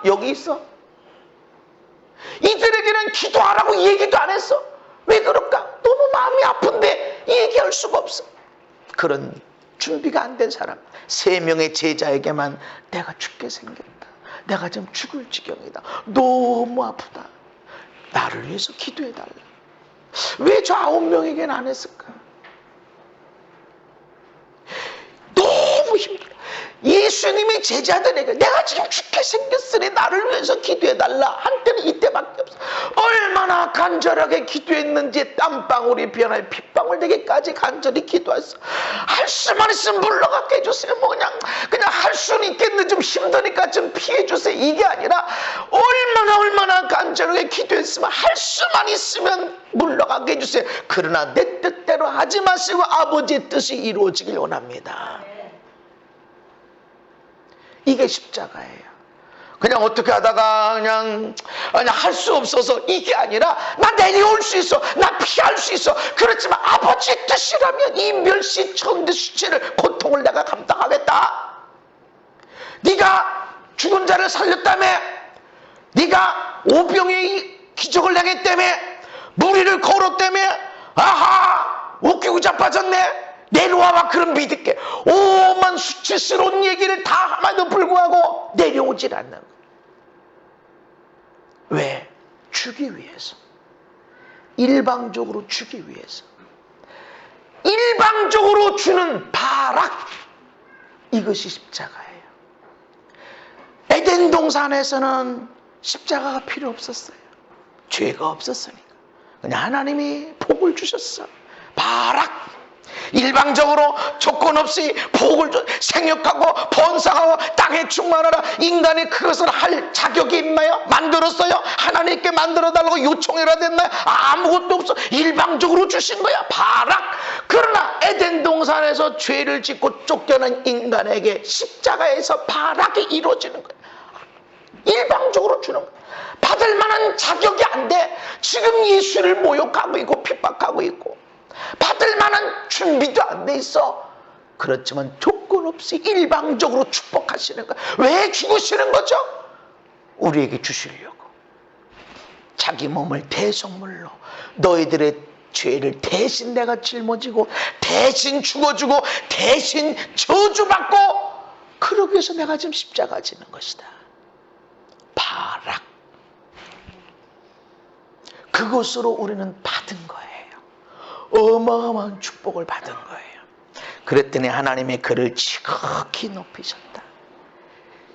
여기 있어. 이들에게는 기도하라고 얘기도 안 했어. 왜 그럴까? 너무 마음이 아픈데 얘기할 수가 없어. 그런 준비가 안 된 사람 3명의 제자에게만 내가 죽게 생겼다. 내가 지금 죽을 지경이다. 너무 아프다. 나를 위해서 기도해달라. 왜 저 9명에게는 안 했을까? 너무 힘들어. 예수님의 제자들에게 내가 지금 죽게 생겼으니 나를 위해서 기도해달라 한때는 이때밖에 없어. 얼마나 간절하게 기도했는지 땀방울이 변할 핏방울 눈방울 되기까지 간절히 기도했어. 할 수만 있으면 물러가게 해주세요. 뭐 그냥 할 수는 있겠는데 좀 힘드니까 좀 피해주세요. 이게 아니라 얼마나 간절하게 기도했으면 할 수만 있으면 물러가게 해주세요. 그러나 내 뜻대로 하지 마시고 아버지의 뜻이 이루어지길 원합니다. 이게 십자가예요. 그냥 어떻게 하다가 그냥 할 수 없어서 이게 아니라 나 내려올 수 있어. 나 피할 수 있어. 그렇지만 아버지의 뜻이라면 이 멸시 천대 수치를 고통을 내가 감당하겠다. 네가 죽은 자를 살렸다며, 네가 오병의 기적을 행했다며, 무리를 걸었다며, 아하 웃기고 자빠졌네. 내려와봐. 그럼 믿을게. 오만 수치스러운 얘기를 다 하면도 불구하고 내려오질 않는 거예요. 왜? 주기 위해서. 일방적으로 주기 위해서. 일방적으로 주는 발악, 이것이 십자가예요. 에덴 동산에서는 십자가가 필요 없었어요. 죄가 없었으니까. 그냥 하나님이 복을 주셨어. 발악, 일방적으로 조건 없이 복을 줘. 생육하고 번성하고 땅에 충만하라. 인간이 그것을 할 자격이 있나요? 만들었어요? 하나님께 만들어달라고 요청해라 됐나요? 아무것도 없어. 일방적으로 주신 거야. 발악. 그러나 에덴 동산에서 죄를 짓고 쫓겨난 인간에게 십자가에서 발악이 이루어지는 거야. 일방적으로 주는 거야. 받을 만한 자격이 안 돼. 지금 예수를 모욕하고 있고 핍박하고 있고 받을 만한 준비도 안 돼 있어. 그렇지만 조건 없이 일방적으로 축복하시는 거야. 왜 죽으시는 거죠? 우리에게 주시려고. 자기 몸을 대속물로 너희들의 죄를 대신 내가 짊어지고 대신 죽어주고 대신 저주받고, 그러기 위해서 내가 지금 십자가 지는 것이다. 발악. 그것으로 우리는 받은 거예요. 어마어마한 축복을 받은 거예요. 그랬더니 하나님의 그를 지극히 높이셨다.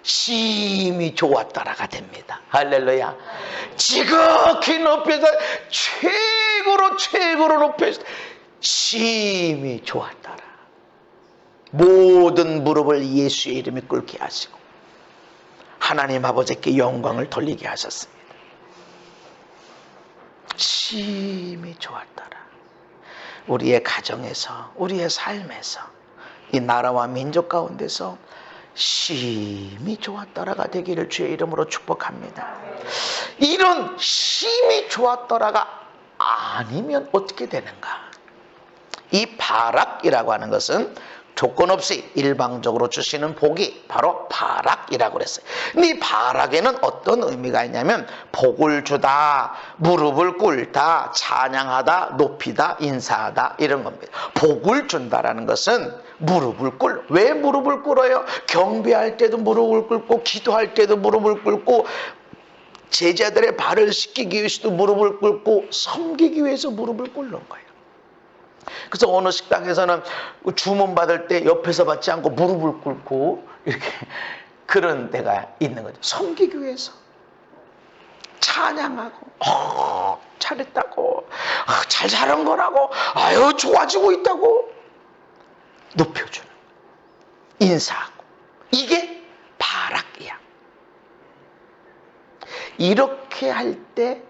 심히 좋았더라가 됩니다. 할렐루야. 지극히 높여서 최고로 높여서 심히 좋았더라. 모든 무릎을 예수의 이름에 꿇게 하시고 하나님 아버지께 영광을 돌리게 하셨습니다. 심히 좋았더라. 우리의 가정에서, 우리의 삶에서, 이 나라와 민족 가운데서 심히 좋았더라가 되기를 주의 이름으로 축복합니다. 이런 심히 좋았더라가 아니면 어떻게 되는가? 이 발악이라고 하는 것은 조건 없이 일방적으로 주시는 복이 바로 발악이라고 그랬어요. 근데 이 발악에는 어떤 의미가 있냐면 복을 주다, 무릎을 꿇다, 찬양하다, 높이다, 인사하다, 이런 겁니다. 복을 준다라는 것은 무릎을 꿇. 왜 무릎을 꿇어요? 경배할 때도 무릎을 꿇고, 기도할 때도 무릎을 꿇고, 제자들의 발을 씻기기 위해서도 무릎을 꿇고, 섬기기 위해서 무릎을 꿇는 거예요. 그래서 어느 식당에서는 주문 받을 때 옆에서 받지 않고 무릎을 꿇고 이렇게 그런 데가 있는 거죠. 섬기기 위해서. 찬양하고, 잘했다고, 잘 자란 거라고, 아유 좋아지고 있다고 높여주는, 인사하고. 이게 발악이야. 이렇게 할 때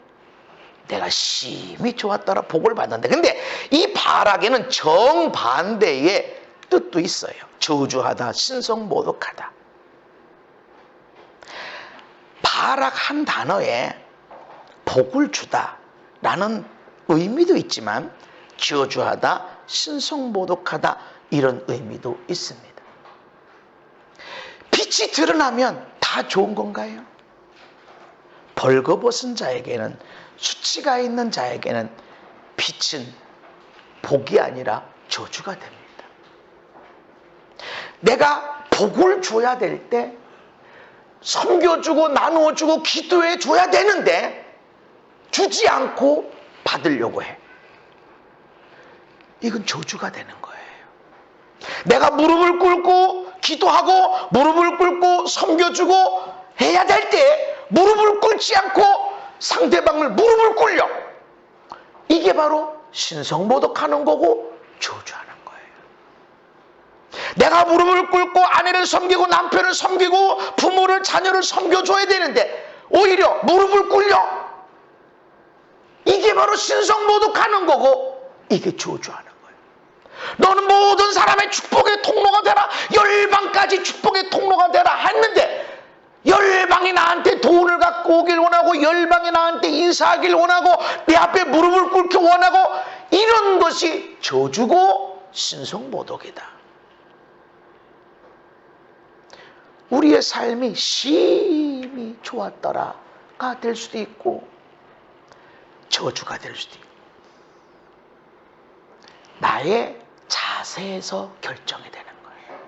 내가 심히 좋았더라 복을 받는데, 근데 이 발악에는 정반대의 뜻도 있어요. 저주하다, 신성모독하다. 발악 한 단어에 복을 주다 라는 의미도 있지만 저주하다, 신성모독하다 이런 의미도 있습니다. 빛이 드러나면 다 좋은 건가요? 벌거벗은 자에게는, 수치가 있는 자에게는 빛은 복이 아니라 저주가 됩니다. 내가 복을 줘야 될 때 섬겨주고 나누어주고 기도해 줘야 되는데 주지 않고 받으려고 해. 이건 저주가 되는 거예요. 내가 무릎을 꿇고 기도하고 무릎을 꿇고 섬겨주고 해야 될 때 무릎을 꿇지 않고 상대방을 무릎을 꿇려. 이게 바로 신성모독하는 거고 저주하는 거예요. 내가 무릎을 꿇고 아내를 섬기고 남편을 섬기고 부모를 자녀를 섬겨줘야 되는데 오히려 무릎을 꿇려. 이게 바로 신성모독하는 거고 이게 저주하는 거예요. 너는 모든 사람의 축복의 통로가 되라. 열방까지 축복의 통로가 되라 했는데 열방이 나한테 돈을 갖고 오길 원하고 열방이 나한테 인사하길 원하고 내 앞에 무릎을 꿇기 원하고 이런 것이 저주고 신성모독이다. 우리의 삶이 심히 좋았더라가 될 수도 있고 저주가 될 수도 있고 나의 자세에서 결정이 되는 거예요.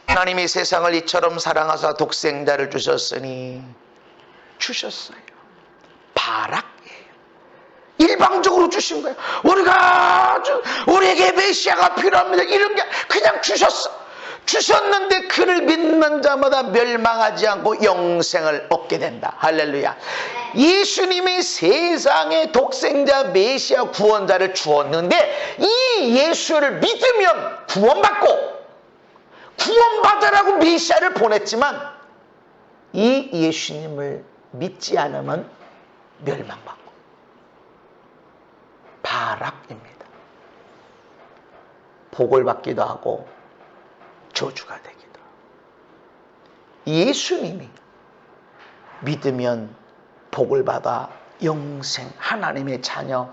하나님이 세상을 이처럼 사랑하사 독생자를 주셨으니 주셨어요. 바락이에요. 일방적으로 주신 거예요. 우리에게 메시아가 필요합니다. 이런 게 그냥 주셨어. 주셨는데 그를 믿는 자마다 멸망하지 않고 영생을 얻게 된다. 할렐루야. 예수님이 세상에 독생자 메시아 구원자를 주었는데 이 예수를 믿으면 구원받고 구원받으라고 메시아를 보냈지만 이 예수님을 믿지 않으면 멸망받고 바락입니다. 복을 받기도 하고 저주가 되기도 하고. 예수님이 믿으면 복을 받아 영생 하나님의 자녀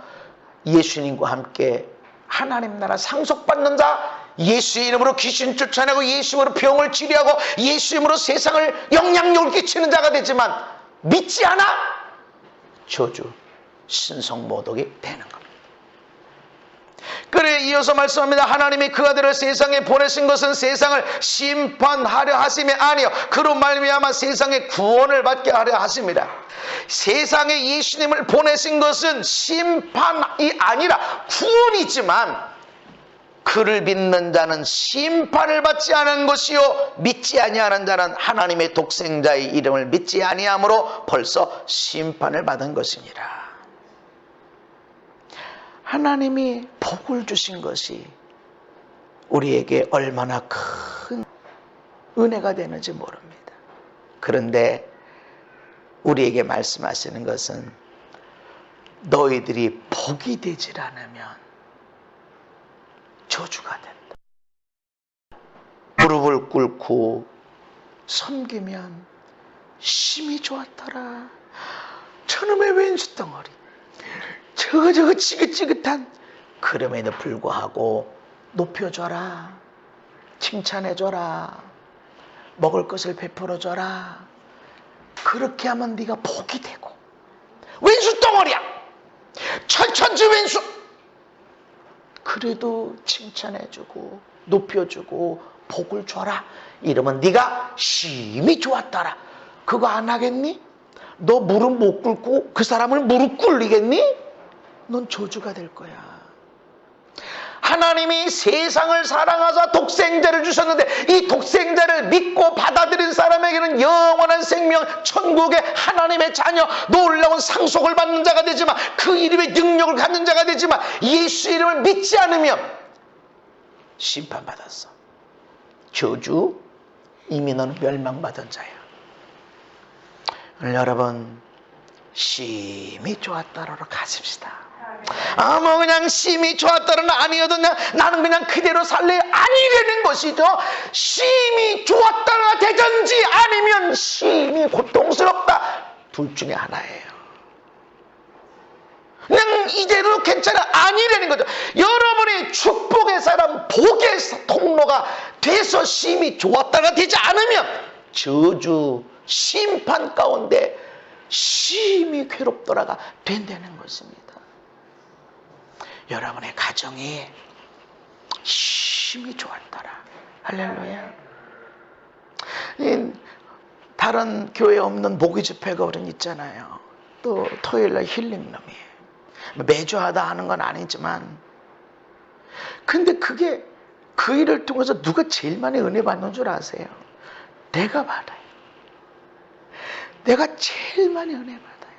예수님과 함께 하나님 나라 상속받는 자 예수의 이름으로 귀신 쫓아내고 예수로 병을 치료하고 예수 이름으로 세상을 영향력을 끼치는 자가 되지만 믿지 않아 저주 신성모독이 되는 겁니다. 그래 이어서 말씀합니다. 하나님이 그 아들을 세상에 보내신 것은 세상을 심판하려 하심이 아니요 그로 말미암아 세상의 구원을 받게 하려 하심이라. 세상에 예수님을 보내신 것은 심판이 아니라 구원이지만 그를 믿는 자는 심판을 받지 않은 것이요 믿지 아니하는 자는 하나님의 독생자의 이름을 믿지 아니함으로 벌써 심판을 받은 것이니라. 하나님이 복을 주신 것이 우리에게 얼마나 큰 은혜가 되는지 모릅니다. 그런데 우리에게 말씀하시는 것은 너희들이 복이 되질 않으면 저주가 된다. 무릎을 꿇고 섬기면 심히 좋았더라. 저놈의 왼수 덩어리 저거 지긋지긋한 그럼에도 불구하고 높여줘라. 칭찬해줘라. 먹을 것을 베풀어줘라. 그렇게 하면 네가 복이 되고 왼수 덩어리야. 천천지 왼수. 그래도 칭찬해주고 높여주고 복을 줘라. 이러면 네가 심히 좋았더라. 그거 안 하겠니? 너 무릎 못 꿇고 그 사람을 무릎 꿇리겠니? 넌 저주가 될 거야. 하나님이 세상을 사랑하사 독생자를 주셨는데 이 독생자를 믿고 받아들인 사람에게는 영원한 생명, 천국의 하나님의 자녀, 놀라운 상속을 받는 자가 되지만 그 이름의 능력을 갖는 자가 되지만 예수 이름을 믿지 않으면 심판받았어. 저주, 이미 너는 멸망받은 자야. 오늘 여러분 심히 좋았다로 가십시다. 뭐 그냥 심히 좋았다는 아니어도 나는 그냥 그대로 살래 아니라는 것이죠. 심히 좋았다가 되든지 아니면 심히 고통스럽다 둘 중에 하나예요. 그냥 이대로 괜찮아 아니라는 거죠. 여러분이 축복의 사람 복의 통로가 돼서 심히 좋았다가 되지 않으면 저주 심판 가운데 심히 괴롭더라가 된다는 것입니다. 여러분의 가정이 심히 좋았더라. 할렐루야. 다른 교회에 없는 목요 집회가 우린 있잖아요. 또 토요일날 힐링룸이 매주 하다 하는 건 아니지만 근데 그게 그 일을 통해서 누가 제일 많이 은혜 받는 줄 아세요? 내가 받아요. 내가 제일 많이 은혜 받아요.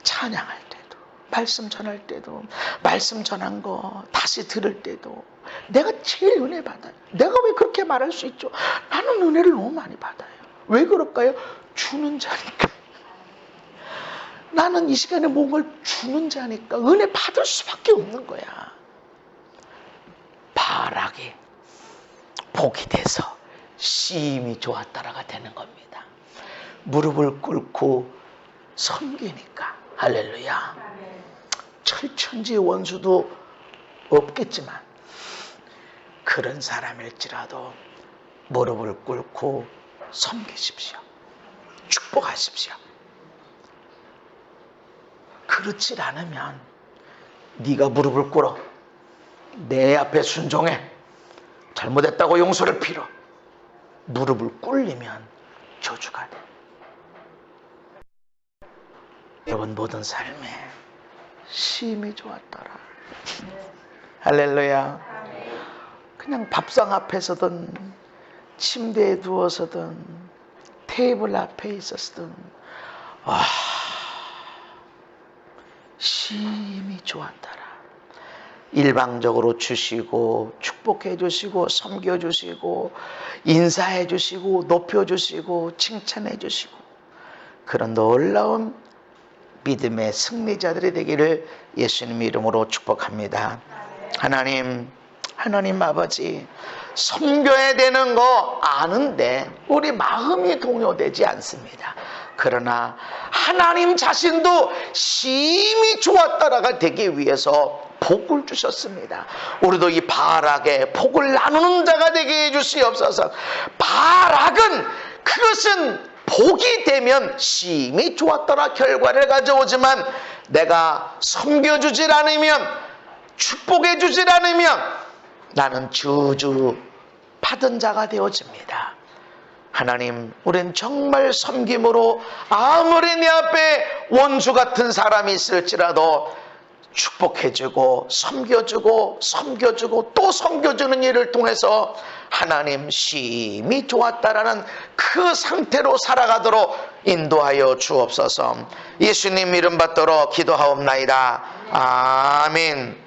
찬양할 때도 말씀 전할 때도, 말씀 전한 거 다시 들을 때도 내가 제일 은혜 받아요. 내가 왜 그렇게 말할 수 있죠? 나는 은혜를 너무 많이 받아요. 왜 그럴까요? 주는 자니까. 나는 이 시간에 뭔가를 주는 자니까 은혜 받을 수밖에 없는 거야. 바락이 복이 돼서 심히 좋았다라가 되는 겁니다. 무릎을 꿇고 섬기니까. 할렐루야. 철천지의 원수도 없겠지만 그런 사람일지라도 무릎을 꿇고 섬기십시오. 축복하십시오. 그렇지 않으면 네가 무릎을 꿇어 내 앞에 순종해, 잘못했다고 용서를 빌어, 무릎을 꿇리면 저주가 돼. 여러분 모든 삶에 심히 좋았더라. 할렐루야. 그냥 밥상 앞에서든 침대에 누워서든 테이블 앞에 있었든 심히 좋았더라. 일방적으로 주시고 축복해 주시고 섬겨 주시고 인사해 주시고 높여 주시고 칭찬해 주시고 그런 놀라운 믿음의 승리자들이 되기를 예수님 이름으로 축복합니다. 하나님 아버지, 섬겨야 되는 거 아는데 우리 마음이 동요되지 않습니다. 그러나 하나님 자신도 심히 좋았다라가 되기 위해서 복을 주셨습니다. 우리도 이 바락에 복을 나누는 자가 되게 해주시옵소서. 바락은 그것은 복이 되면 심히 좋았더라 결과를 가져오지만 내가 섬겨주질 않으면, 축복해 주질 않으면 나는 저주 받은 자가 되어집니다. 하나님, 우린 정말 섬김으로 아무리 내 앞에 원수 같은 사람이 있을지라도 축복해주고 섬겨주고 섬겨주고 또 섬겨주는 일을 통해서 하나님 심히 좋았다라는 그 상태로 살아가도록 인도하여 주옵소서. 예수님 이름 받도록 기도하옵나이다. 아멘.